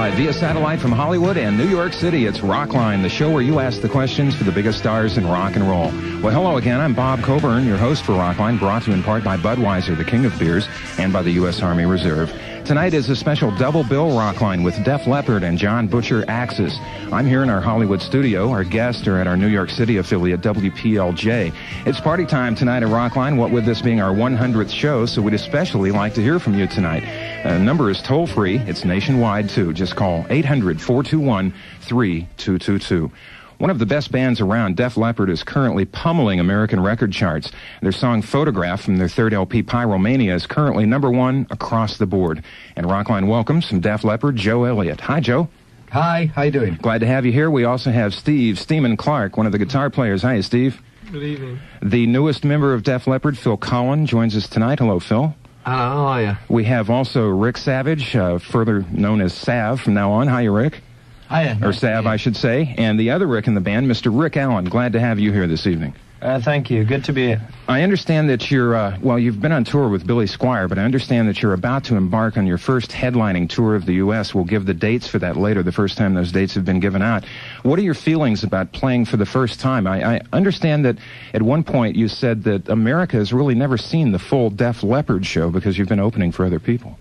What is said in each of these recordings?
Live via satellite from Hollywood and New York City. It's Rockline, the show where you ask the questions for the biggest stars in rock and roll. Well, hello again. I'm Bob Coburn, your host for Rockline, brought to you in part by Budweiser, the king of beers, and by the U.S. Army Reserve. Tonight is a special double bill Rockline with Def Leppard and John Butcher Axis. I'm here in our Hollywood studio. Our guests are at our New York City affiliate, WPLJ. It's party time tonight at Rockline, what with this being our 100th show, so we'd especially like to hear from you tonight. The number is toll-free. It's nationwide, too. Just call 800-421-3222. One of the best bands around, Def Leppard, is currently pummeling American record charts. Their song Photograph from their third LP, Pyromania, is currently #1 across the board. And Rockline welcomes from Def Leppard, Joe Elliott. Hi, Joe. Hi, how you doing? Glad to have you here. We also have Steve Steeman Clark, one of the guitar players. Hi, Steve. Good evening. The newest member of Def Leppard, Phil Collen, joins us tonight. Hello, Phil. Hello, how are you? We have also Rick Savage, further known as Sav from now on. Hiya, Rick. Hiya. Or Sav, I should say. And the other Rick in the band, Mr. Rick Allen. Glad to have you here this evening. Thank you. Good to be here. I understand that you're, well, you've been on tour with Billy Squier, but I understand that you're about to embark on your first headlining tour of the U.S. We'll give the dates for that later, the first time those dates have been given out. What are your feelings about playing for the first time? I understand that at one point you said that America has really never seen the full Def Leppard show because you've been opening for other people.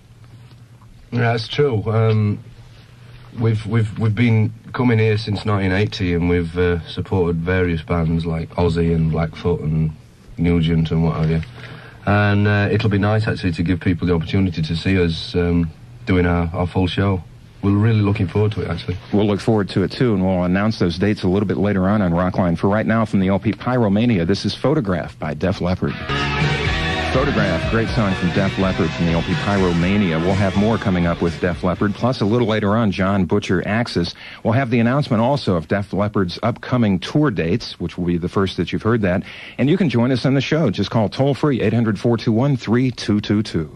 Yeah, that's true. We've been coming here since 1980, and we've supported various bands like Ozzy and Blackfoot and Nugent and what have you. And it'll be nice actually to give people the opportunity to see us doing our full show. We're really looking forward to it, actually. We'll look forward to it, too, and we'll announce those dates a little bit later on Rockline. For right now, from the LP Pyromania, this is Photograph by Def Leppard. Photograph, great song from Def Leppard from the LP Pyromania. We'll have more coming up with Def Leppard, plus a little later on, John Butcher Axis. We'll have the announcement also of Def Leppard's upcoming tour dates, which will be the first that you've heard that. And you can join us on the show. Just call toll-free 800-421-3222.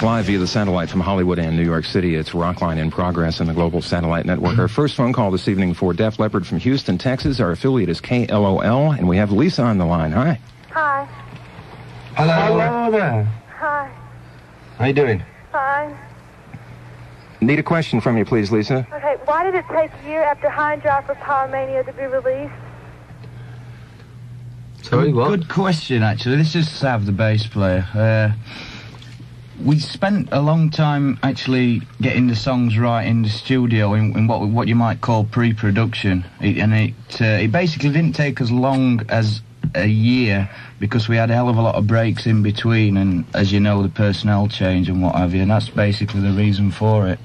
Live via the satellite from Hollywood and New York City, it's Rockline in progress on the global satellite network. Our first phone call this evening for Def Leppard from Houston, Texas. Our affiliate is KLOL, and we have Lisa on the line. Hi. Hi. Hello. Hello there. Hi. How you doing? Fine. Need a question from you, please, Lisa. Okay, why did it take a year after High and Dry for Pyromania to be released? Sorry, what? Good question, actually. This is Sav, the bass player. We spent a long time actually getting the songs right in the studio in what you might call pre-production. It basically didn't take as long as a year because we had a hell of a lot of breaks in between, and as you know, the personnel change and what have you, and that's basically the reason for it.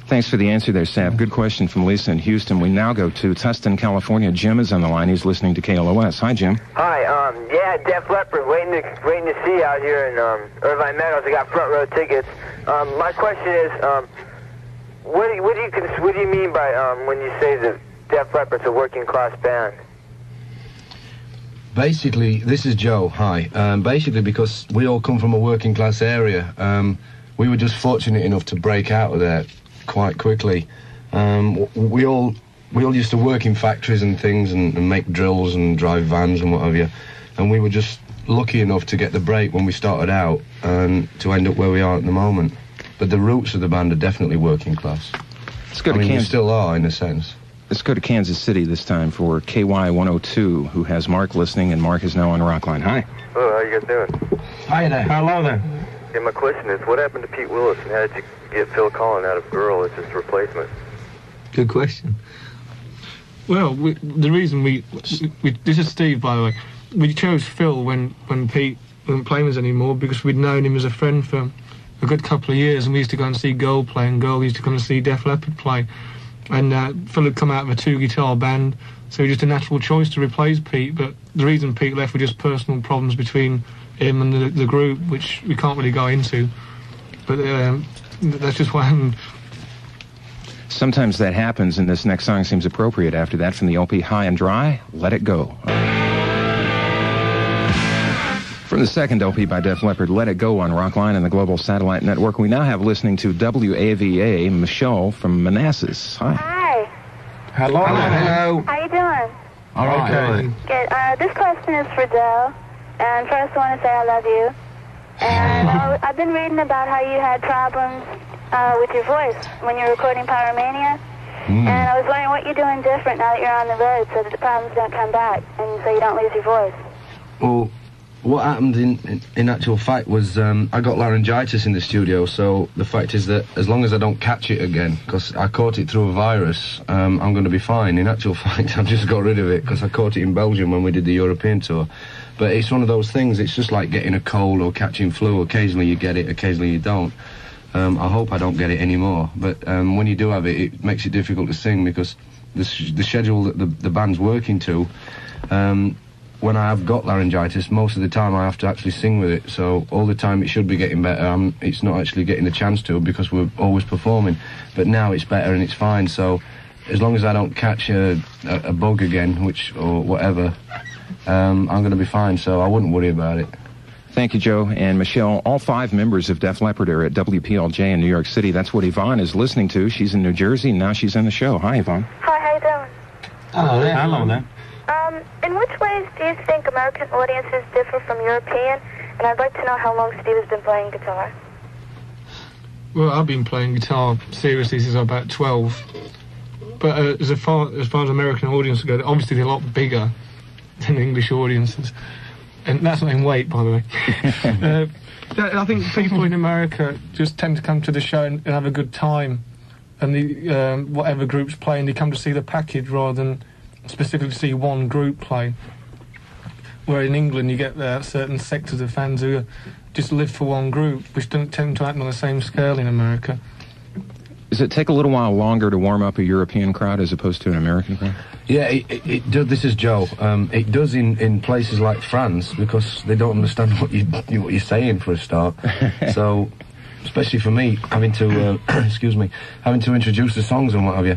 Thanks for the answer there, Sav. Good question from Lisa in Houston. We now go to Tustin, California. Jim is on the line. He's listening to KLOS. Hi, Jim. Hi, yeah, Def Leppard, waiting to see you out here in Irvine Meadows. I got front row tickets. My question is, what do you mean by when you say that Def Leppard's a working class band? Basically, this is Joe. Hi. Basically, because we all come from a working class area, we were just fortunate enough to break out of there quite quickly. We all used to work in factories and things and make drills and drive vans and what have you. And we were just lucky enough to get the break when we started out and to end up where we are at the moment. But the roots of the band are definitely working class. Let's go to we Kansas. Still are, in a sense. Let's go to Kansas City this time for KY102, who has Mark listening, and Mark is now on Rockline. Hi. Hello, how you guys doing? Hi there. Hello there. Yeah, my question is, what happened to Pete Willis, and how did you get Phil Collen out of Girl as his replacement? Good question. Well, the reason we this is Steve, by the way. We chose Phil when Pete wasn't playing us anymore because we'd known him as a friend for a good couple of years, and we used to go and see Girl play, and Girl used to come and see Def Leppard play. And Phil had come out of a two-guitar band, so it was just a natural choice to replace Pete. But the reason Pete left were just personal problems between him and the group, which we can't really go into. But that's just what happened. Sometimes that happens, and this next song seems appropriate after that from the LP High and Dry, Let It Go. From the second LP by Def Leppard, Let It Go on Rockline and the Global Satellite Network, we now have listening to WAVA, Michelle from Manassas. Hi. Hi. Hello. Hello. How you doing? All right. Okay. Good. This question is for Joe. And first I want to say I love you. And I've been reading about how you had problems with your voice when you're recording Pyromania. And I was wondering what you're doing different now that you're on the road so that the problems don't come back and so you don't lose your voice. Well, what happened in actual fact was I got laryngitis in the studio, so the fact is that as long as I don't catch it again, because I caught it through a virus, I'm going to be fine. In actual fact, I've just got rid of it because I caught it in Belgium when we did the European tour. But it's one of those things, it's just like getting a cold or catching flu. Occasionally you get it, occasionally you don't. I hope I don't get it anymore, but when you do have it, it makes it difficult to sing because the schedule that the band's working to, when I have got laryngitis, most of the time I have to actually sing with it, so all the time it should be getting better. It's not actually getting the chance to because we're always performing, but now it's better and it's fine, so as long as I don't catch a bug again, or whatever, I'm going to be fine, so I wouldn't worry about it. Thank you, Joe. And Michelle, all 5 members of Def Leppard are at WPLJ in New York City. That's what Yvonne is listening to. She's in New Jersey, and now she's on the show. Hi, Yvonne. Hi, how you doing? Hello there. Hello there. In which ways do you think American audiences differ from European? And I'd like to know how long Steve has been playing guitar. Well, I've been playing guitar seriously since I was about 12. But as far as American audiences go, obviously they're a lot bigger than English audiences. And that's not in weight, by the way. I think people in America just tend to come to the show and have a good time. And the whatever group's playing, they come to see the package rather than specifically to see one group play. Where in England you get certain sectors of fans who just live for one group, which don't tend to act on the same scale in America. Does it take a little while longer to warm up a European crowd as opposed to an American crowd? Yeah, it does. This is Joe. It does in places like France because they don't understand what you're saying for a start. So, especially for me, having to having to introduce the songs and what have you.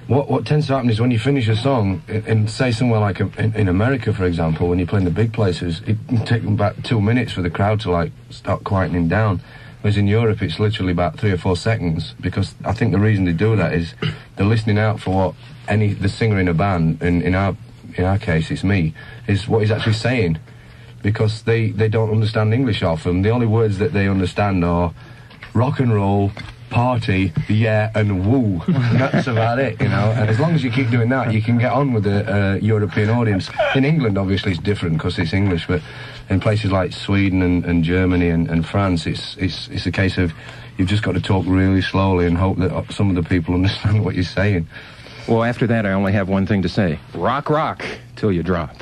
What tends to happen is when you finish a song, and say somewhere like in America, for example, when you're playing the big places, it can take about 2 minutes for the crowd to like start quietening down. Whereas in Europe, it's literally about 3 or 4 seconds, because I think the reason they do that is they're listening out for what the singer in a band, in our case, it's me, is what he's actually saying, because they don't understand English often. The only words that they understand are rock and roll, party, yeah, and woo. And that's about it, you know. And as long as you keep doing that, you can get on with the European audience. In England, obviously, it's different because it's English, but in places like Sweden and Germany and France, it's a case of you've just got to talk really slowly and hope that some of the people understand what you're saying. Well, after that, I only have one thing to say. Rock, rock, till you drop.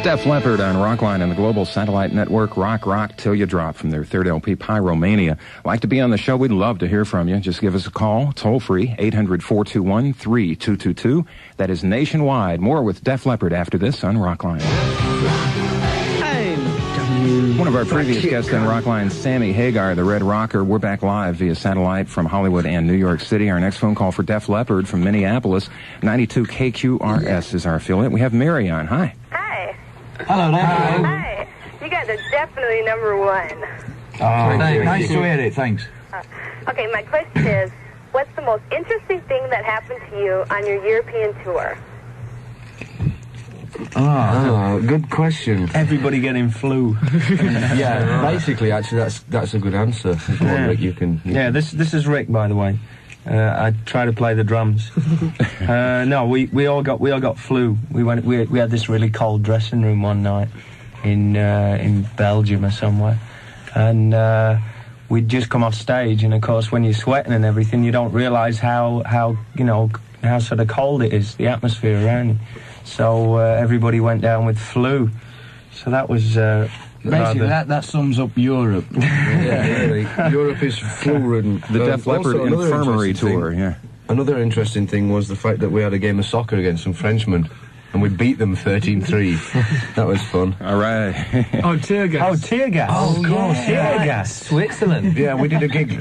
Def Leppard on Rockline and the Global Satellite Network. Rock, rock, till you drop from their 3rd LP, Pyromania. Like to be on the show? We'd love to hear from you. Just give us a call, toll free, 800-421-3222. That is nationwide. More with Def Leppard after this on Rockline. One of our previous guests on Rockline, Sammy Hagar, the Red Rocker. We're back live via satellite from Hollywood and New York City. Our next phone call for Def Leppard from Minneapolis. 92 KQRS is our affiliate. We have Mary on. Hi. Hi. Hello there. Hi. You guys are definitely number one. Oh, nice to hear it, thanks. Okay, my question is, what's the most interesting thing that happened to you on your European tour? Oh, good question. Everybody getting flu. Yeah, basically, actually, that's a good answer. Go on, Rick, you can. This is Rick, by the way. I try to play the drums. No, we all got flu. We had this really cold dressing room one night in Belgium or somewhere, and we'd just come off stage, and of course when you're sweating and everything, you don't realise how sort of cold it is, the atmosphere around you. So everybody went down with flu. So that was basically that sums up Europe. Yeah, really. Europe is flu-ridden. The Def Leppard Infirmary Tour. Yeah. Another interesting thing was the fact that we had a game of soccer against some Frenchmen, and we beat them 13-3. That was fun. All right. Oh, tear gas. Oh, tear gas. Oh, of course, tear gas. Switzerland. Yeah, we did a gig.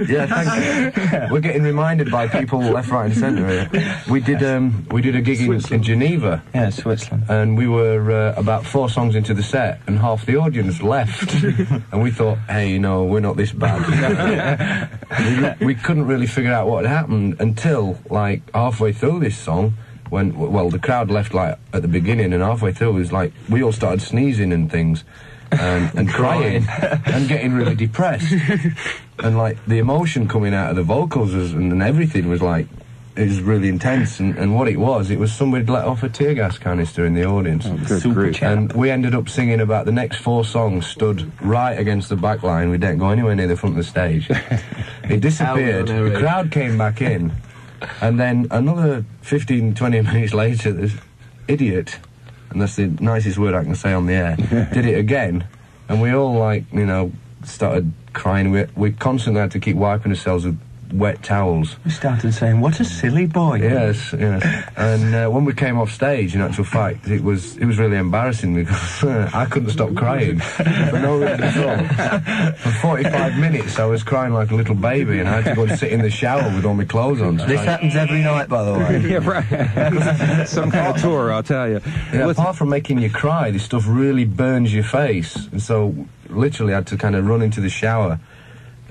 Yeah, thank you. We're getting reminded by people left, right, and centre here. We did a gig in Geneva. Yeah, Switzerland. And we were about 4 songs into the set, and half the audience left. And we thought, hey, no, we're not this bad. we couldn't really figure out what had happened until, like, halfway through this song, when, well, the crowd left, like, at the beginning, and halfway through, it was like, we all started sneezing and things. and crying and getting really depressed. And like the emotion coming out of the vocals and everything was like, it was really intense. And what it was somebody let off a tear gas canister in the audience. Oh, good grief. And we ended up singing about the next 4 songs, stood right against the back line. We didn't go anywhere near the front of the stage. It disappeared. The crowd came back in. And then another 15, 20 minutes later, this idiot, and that's the nicest word I can say on the air, did it again. And we all, like, you know, started crying. We constantly had to keep wiping ourselves with wet towels. We started saying, "What a silly boy!" Yes. And when we came off stage, in actual fact, it was really embarrassing because I couldn't stop crying for no reason at all. For 45 minutes, I was crying like a little baby, and I had to go and sit in the shower with all my clothes on. This happens every night, by the way. Yeah, right. Some kind of tour, I'll tell you. Yeah, apart from making you cry, this stuff really burns your face, and so literally I had to kind of run into the shower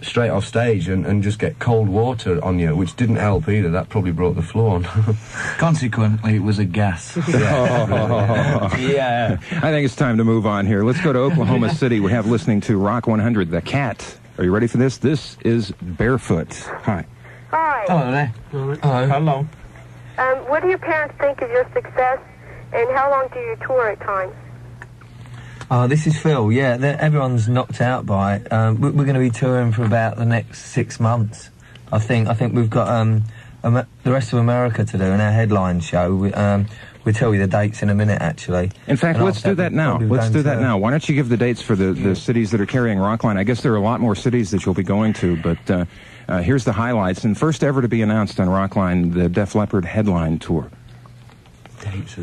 straight off stage and just get cold water on you, which didn't help either. That probably brought the floor on. Consequently, it was a gas. Yeah. I think it's time to move on here. Let's go to Oklahoma City. We have listening to Rock 100, The Cat. Are you ready for this? This is Barefoot. Hi. Hi. Hello there. Hello. What do your parents think of your success, and how long do you tour at times? This is Phil. Yeah, everyone's knocked out by it. We're going to be touring for about the next 6 months. I think we've got the rest of America to do, and our headline show. We'll tell you the dates in a minute, actually. In fact, let's do that now. Let's do that now. Why don't you give the dates for the cities that are carrying Rockline? I guess there are a lot more cities that you'll be going to, but here's the highlights. And first ever to be announced on Rockline, the Def Leppard headline tour.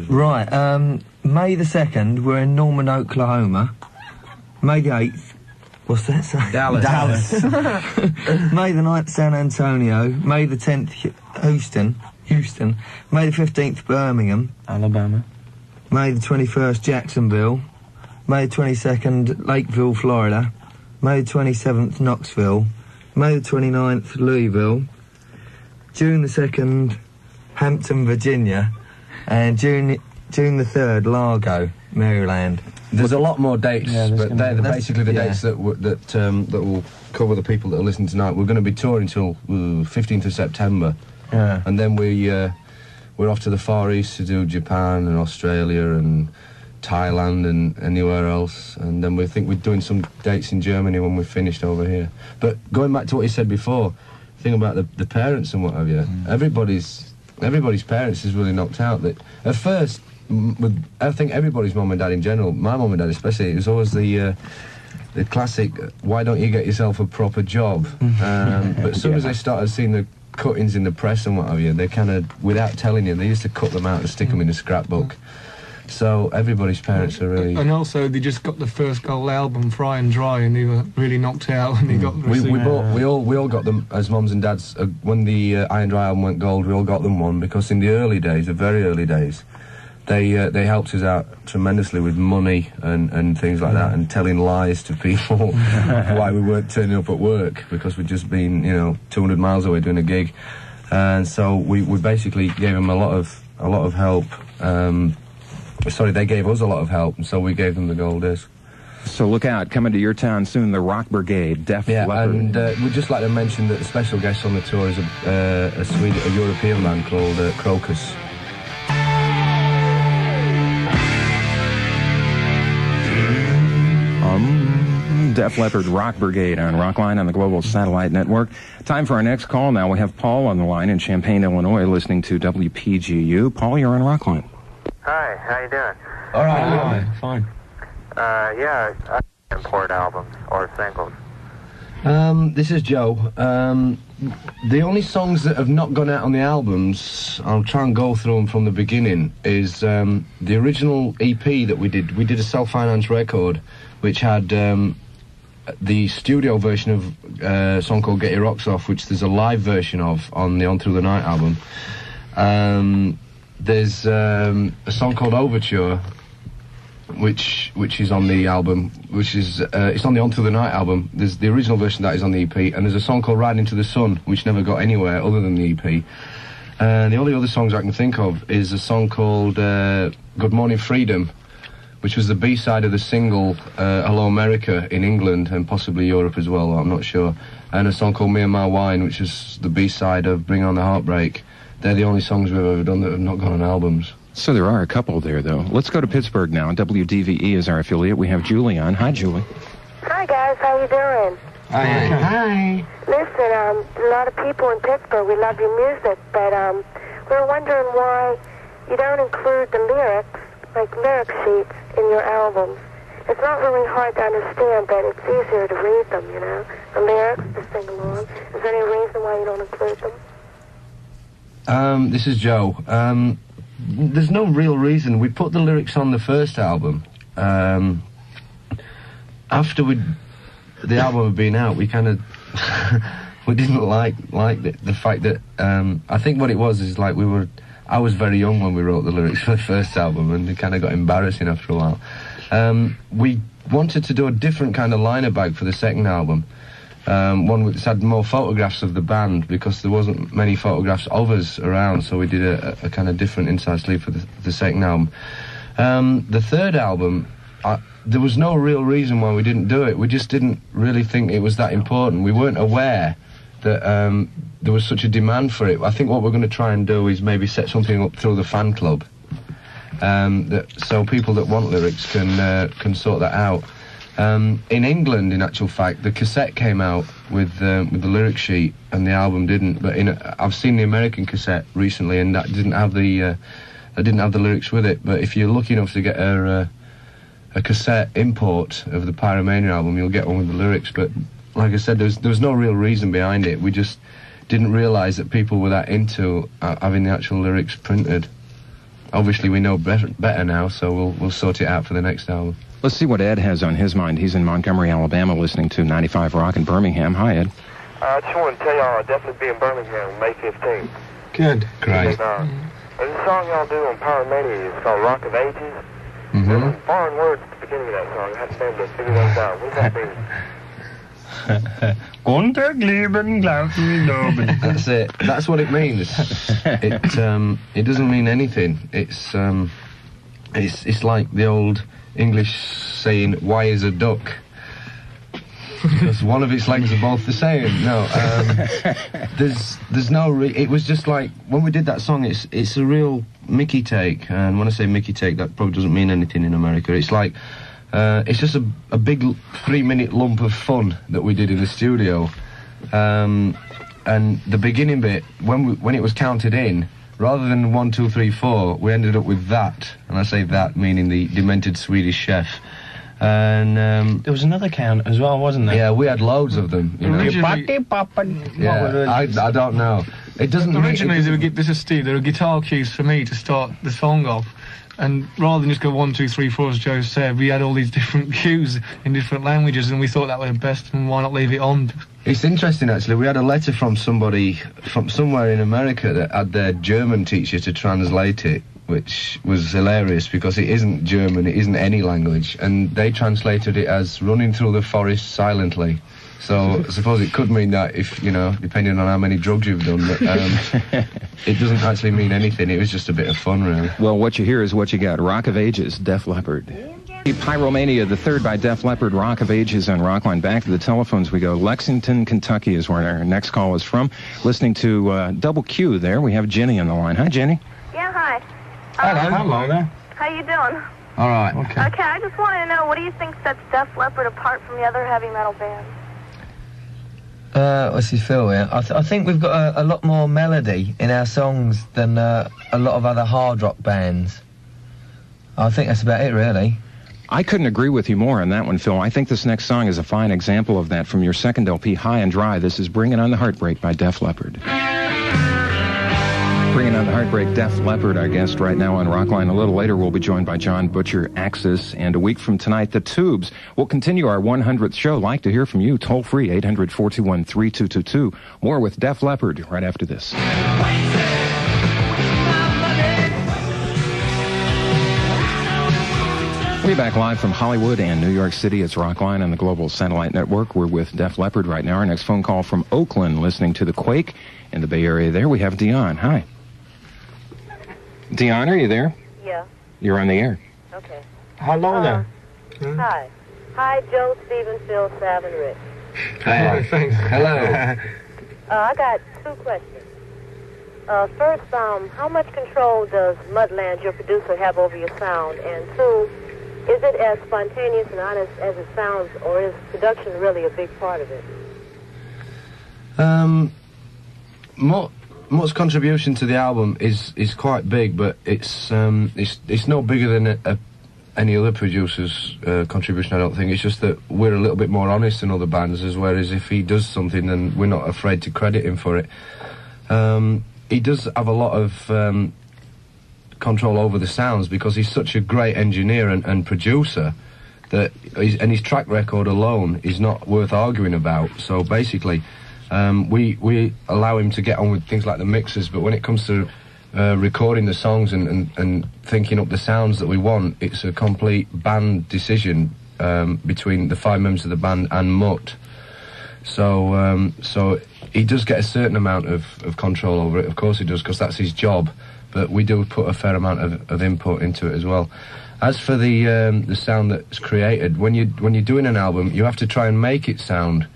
Right, May the 2nd, we're in Norman, Oklahoma. May the 8th, what's that say? Dallas. May the 9th, San Antonio. May the 10th, Houston. May the 15th, Birmingham. Alabama. May the 21st, Jacksonville. May the 22nd, Lakeville, Florida. May the 27th, Knoxville. May the 29th, Louisville. June the 2nd, Hampton, Virginia. And June the 3rd, Largo, Maryland. There's a lot more dates, but they're basically the yeah. dates that will cover the people that are listening tonight. We're going to be touring until 15th of September, and then we're off to the Far East to do Japan and Australia and Thailand and anywhere else, and then we think we're doing some dates in Germany when we're finished over here. But going back to what you said before, the thing about the parents and what have you, everybody's parents is really knocked out. That at first, I think everybody's mum and dad in general, my mum and dad especially, it was always the classic, why don't you get yourself a proper job? But as soon as they started seeing the cuttings in the press and what have you, they kind of, without telling you, they used to cut them out and stick them in a scrapbook. So everybody's parents are really... And also, they just got the first gold album, Fry and Dry, and they were really knocked out, and they got the we all got them as mums and dads. When the Iron Dry album went gold, we all got them one, because in the early days, the very early days, they helped us out tremendously with money and things like that, and telling lies to people why we weren't turning up at work, because we'd just been, 200 miles away doing a gig. And so we basically gave them a lot of help. Sorry, they gave us a lot of help, and so we gave them the gold disc. So look out, coming to your town soon, the Rock Brigade, Def Leppard. And we'd just like to mention that the special guest on the tour is a European band called Crocus. Def Leppard, Rock Brigade on Rockline on the Global Satellite Network. Time for our next call now. We have Paul on the line in Champaign, Illinois, listening to WPGU. Paul, you're on Rockline. Hi, how you doing? All right, fine. Yeah, I import albums or singles. This is Joe. The only songs that have not gone out on the albums, I'll try and go through them from the beginning, is the original EP that we did. We did a self-financed record, which had the studio version of a song called Get Your Rocks Off, which there's a live version of on the On Through the Night album. There's a song called Overture, which is on the album, which is it's on the On Through the Night album. There's the original version that is on the EP, and there's a song called Riding to the Sun, which never got anywhere other than the EP. The only other songs I can think of is a song called Good Morning Freedom, which was the B-side of the single Hello America in England and possibly Europe as well, I'm not sure. And a song called Me and My Wine, which is the B-side of Bring On the Heartbreak. They're the only songs we've ever done that have not gone on albums. So there are a couple there, though. Let's go to Pittsburgh now. WDVE is our affiliate. We have Julie on. Hi, Julie. Hi, guys. How you doing? Hi. Listen, a lot of people in Pittsburgh, we love your music, but we're wondering why you don't include the lyrics, like lyric sheets, in your albums. It's not really hard to understand, but it's easier to read them, you know, the lyrics to sing along. Is there any reason why you don't include them? This is Joe. There's no real reason. We put the lyrics on the first album. After the album had been out, we kind of we didn't like the fact that I think what it was is like I was very young when we wrote the lyrics for the first album, and it kind of got embarrassing after a while. We wanted to do a different kind of liner bag for the second album, one which had more photographs of the band, because there wasn't many photographs of us around, so we did a kind of different inside sleeve for the second album. The third album, there was no real reason why we didn't do it. We just didn't really think it was that important. We weren't aware that there was such a demand for it. I think what we're going to try and do is maybe set something up through the fan club, so people that want lyrics can sort that out. In England, in actual fact, the cassette came out with the lyric sheet, and the album didn't. But I've seen the American cassette recently, and that didn't have the lyrics with it. But if you're lucky enough to get a cassette import of the Pyromania album, you'll get one with the lyrics. But like I said, there was no real reason behind it. We just didn't realise that people were that into having the actual lyrics printed. Obviously, we know better now, so we'll sort it out for the next album. Let's see what Ed has on his mind. He's in Montgomery, Alabama, listening to 95 Rock in Birmingham. Hi, Ed. I just want to tell y'all I'll definitely be in Birmingham May 15th. Good. Great. There's a song y'all do on Pyromania. It's called Rock of Ages. Mm-hmm. There's some foreign words at the beginning of that song. I have to stand to figure those out. What does that mean? That's it. That's what it means. It doesn't mean anything. It's like the old English saying, "Why is a duck?" Because one of its legs are both the same. No, there's no. It was just like when we did that song. It's a real Mickey take, and when I say Mickey take, that probably doesn't mean anything in America. It's like it's just a big 3-minute lump of fun that we did in the studio, and the beginning bit when it was counted in. Rather than 1, 2, 3, 4, we ended up with that, and I say that meaning the demented Swedish chef. And there was another count as well, wasn't there? Yeah, we had loads of them. You know? I don't know. It doesn't. Originally, this is Steve. There were guitar cues for me to start the song off, and rather than just go 1, 2, 3, 4, as Joe said, we had all these different cues in different languages, and we thought that was best, and why not leave it on? It's interesting, actually. We had a letter from somebody from somewhere in America that had their German teacher to translate it, which was hilarious because it isn't German, it isn't any language, and they translated it as running through the forest silently. So I suppose it could mean that if, you know, depending on how many drugs you've done, but it doesn't actually mean anything. It was just a bit of fun, really. Well, what you hear is what you got. Rock of Ages, Def Leppard. Pyromania, the third by Def Leppard, Rock of Ages on Rockline. Back to the telephones we go. Lexington, Kentucky is where our next call is from. Listening to Double Q there. We have Jenny on the line. Hi, Jenny. Yeah, hi. Hello there. How you doing? All right. Okay, I just wanted to know, what do you think sets Def Leppard apart from the other heavy metal bands? This is Phil here. I think we've got a lot more melody in our songs than a lot of other hard rock bands. I think that's about it, really. I couldn't agree with you more on that one, Phil. I think this next song is a fine example of that from your second LP, High and Dry. This is Bringing on the Heartbreak by Def Leppard. Bringing on the Heartbreak, Def Leppard, our guest right now on Rockline. A little later, we'll be joined by John Butcher, Axis, and a week from tonight, The Tubes. We'll continue our 100th show. Like to hear from you. Toll free, 800-421-3222. More with Def Leppard right after this. We're back live from Hollywood and New York City. It's Rockline on the Global Satellite Network. We're with Def Leppard right now. Our next phone call from Oakland, listening to The Quake in the Bay Area there. We have Dion. Hi. Dion, are you there? Yeah. You're on the air. Okay. Hello there. Hi. Hi, Joe, Stephen, Phil, Sav, and Rick. Hi. Thanks. Hello. I got two questions. First, how much control does Mudland, your producer, have over your sound? And two, is it as spontaneous and honest as it sounds, or is production really a big part of it? Mutt's contribution to the album is quite big, but it's no bigger than any other producer's contribution, I don't think. It's just that we're a little bit more honest than other bands, whereas if he does something, then we're not afraid to credit him for it. He does have a lot of control over the sounds because he's such a great engineer and producer that his track record alone is not worth arguing about. So basically, we allow him to get on with things like the mixes, but when it comes to recording the songs and thinking up the sounds that we want, it's a complete band decision between the 5 members of the band and Mutt. So he does get a certain amount of control over it, of course he does, because that's his job, but we do put a fair amount of input into it as well. As for the sound that's created, when you're doing an album, you have to try and make it sound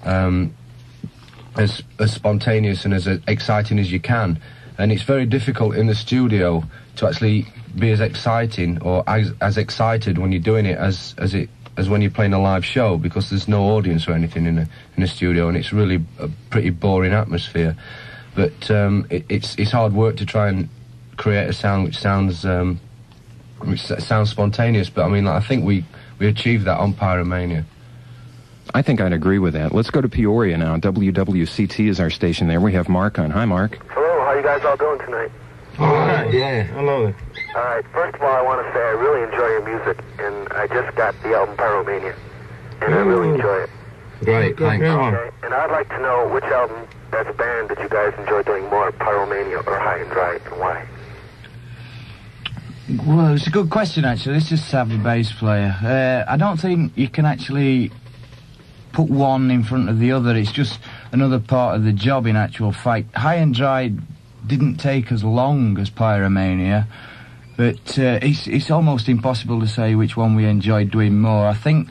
as spontaneous and as exciting as you can, and it's very difficult in the studio to actually be as exciting or as excited when you're doing it as when you're playing a live show, because there's no audience or anything in a studio, and it's really a pretty boring atmosphere. But it's hard work to try and create a sound which sounds spontaneous. But I mean, I think we achieved that on Pyromania. I think I'd agree with that. Let's go to Peoria now. WWCT is our station there. We have Mark on. Hi, Mark. Hello, how you guys all doing tonight? All right, yeah. Hello there. All right, first of all, I want to say I really enjoy your music, and I just got the album Pyromania, and I really enjoy it. Great, thanks. Okay, and I'd like to know which album, as a band, that you guys enjoy doing more, Pyromania or High and Dry, and why? Well, it's a good question, actually. This is Sav, the bass player. I don't think you can actually put one in front of the other. It's just another part of the job, in actual fact. High and Dry didn't take as long as Pyromania, but it's almost impossible to say which one we enjoyed doing more. I think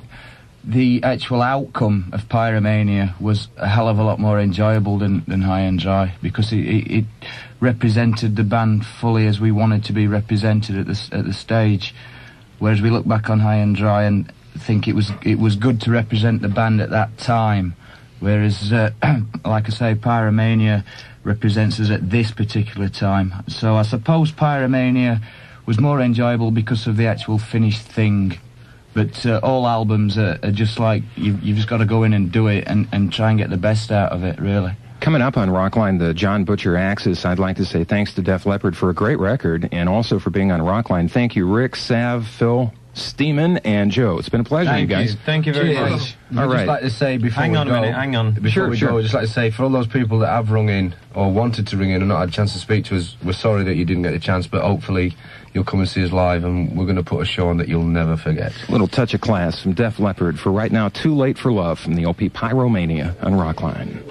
the actual outcome of Pyromania was a hell of a lot more enjoyable than High and Dry, because it represented the band fully as we wanted to be represented at the stage. Whereas we look back on High and Dry and think it was good to represent the band at that time. Whereas, like I say, Pyromania represents us at this particular time. So I suppose Pyromania was more enjoyable because of the actual finished thing. But all albums are just like, you've just got to go in and do it and try and get the best out of it, really. Coming up on Rockline, the John Butcher Axis, I'd like to say thanks to Def Leppard for a great record, and also for being on Rockline. Thank you, Rick, Sav, Phil, Steeman, and Joe. It's been a pleasure, you guys. Thank you very much. I'd just like to say before we go... Hang on. Before we go, I'd just like to say, for all those people that have rung in, or wanted to ring in and not had a chance to speak to us, we're sorry that you didn't get a chance, but hopefully you'll come and see us live, and we're going to put a show on that you'll never forget. A little touch of class from Def Leppard for right now, Too Late for Love from the LP Pyromania on Rockline.